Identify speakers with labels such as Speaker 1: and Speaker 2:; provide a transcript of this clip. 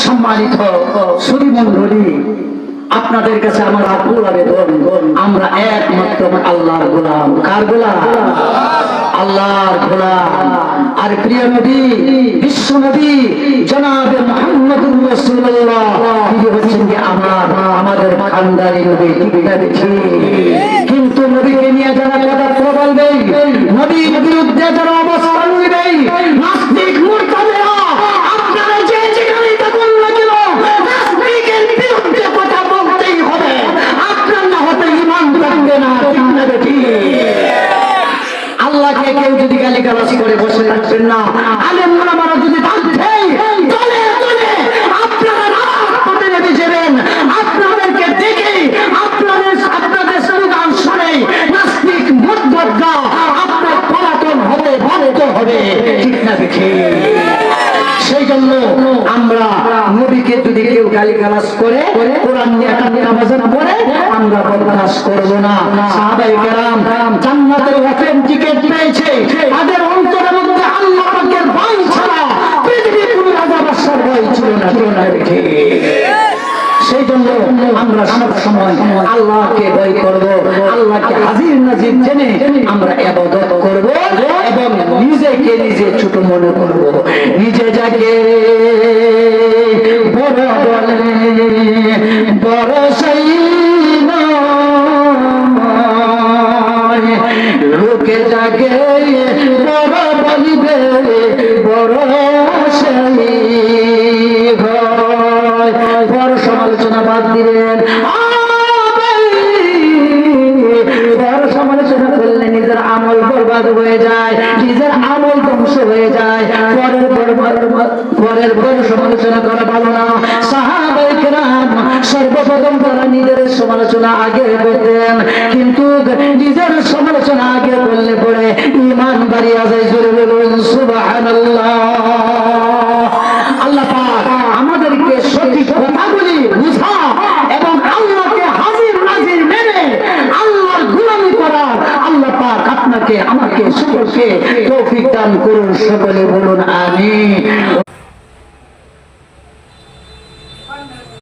Speaker 1: সম্মানিত সুধী মণ্ডলী, আপনাদের কাছে আমার আকুল আবেদন, আমরা একমাত্র আল্লাহর গোলাম। কার গোলাম? আল্লাহর গোলাম। আর প্রিয় নবী, বিশ্ব নবী জনাবে মুহাম্মদুর রাসূলুল্লাহ, তিনি হচ্ছেন যে আমাদের খানদানি নবী। কিন্তু নবীকে নিয়ে যারা কথা বলবে, নবীর বিরুদ্ধে যারা অবস্থান নেবে, নাস্তিক মুরতাদরা, আপনারা যে যেখানে থাকুন না কেন, নাস্তিকের বিরুদ্ধে কথা বলতেই হবে। আপনার না হতে ঈমান থাকবে না। ঠিক না বেঠিক? আল্লাহকে কেউ যদি গালিগালাজ করে বসে থাকবেন না, আলেম ওলামারা যদি থাকতেই তলে তলে আপনারা রাজপথে নেমে যাবেন। আপনাদেরকে দেখে আপনাদের স্লোগান শুনে নাস্তিক মুরতাদরা আপনার পলাতন হবে, বাধ্য হবে। ঠিক না বেঠিক? সেই জন্য আমরা নবীকে যদি কেউ গালিগালাজ করে, কোরআন নিয়ে নামাজ পড়ে, আমরা বরদাস্ত করব না। সাহাবায়ে কেরাম জান্নাতের ওয়াফের টিকিট পেয়েছে, তাদের অন্তরের মধ্যে আল্লাহ পাকের ভয় ছাড়া পৃথিবীর কোনো আযাব আসার ভয় ছিল না। ঠিক? সেই জন্য আমরা সব সময় আল্লাহকে ভয় করব, আল্লাহকে হাজির নাজির জেনে আমরা ইবাদত করব এবং নিজেকে নিজে ছোট মনে করব। নিজে যাকে বড় বলে বড় সেই নয়, লোকে যাকে বড় বলিবে বড় সেই হয়। বড় সমালোচনা বাদ দিলেন, বড় সমালোচনা করলে নিজের আমল বরবাদ হয়ে যায়, নিজের আমল ধ্বংস হয়ে যায়। পরের বড় সমালোচনা করা ভালো না। সাহাবায়ে কেরাম সর্বপ্রথম তারা নিজের সমালোচনা আগে করতেন, কিন্তু নিজের সমালোচনা আগে করলে পরে ঈমান বাড়িয়া যায়। জোরে বলুন সুবহানাল্লাহ। আল্লাহ পাক আমাদেরকে সঠিক কথাগুলি বুঝা এবং আল্লাহকে হাজির নাজির মেনে আল্লাহর গোলামি করার আল্লাহ পাক আপনাকে আমাকে সকলকে তৌফিক দান করুন। সকলে বলুন আমিন।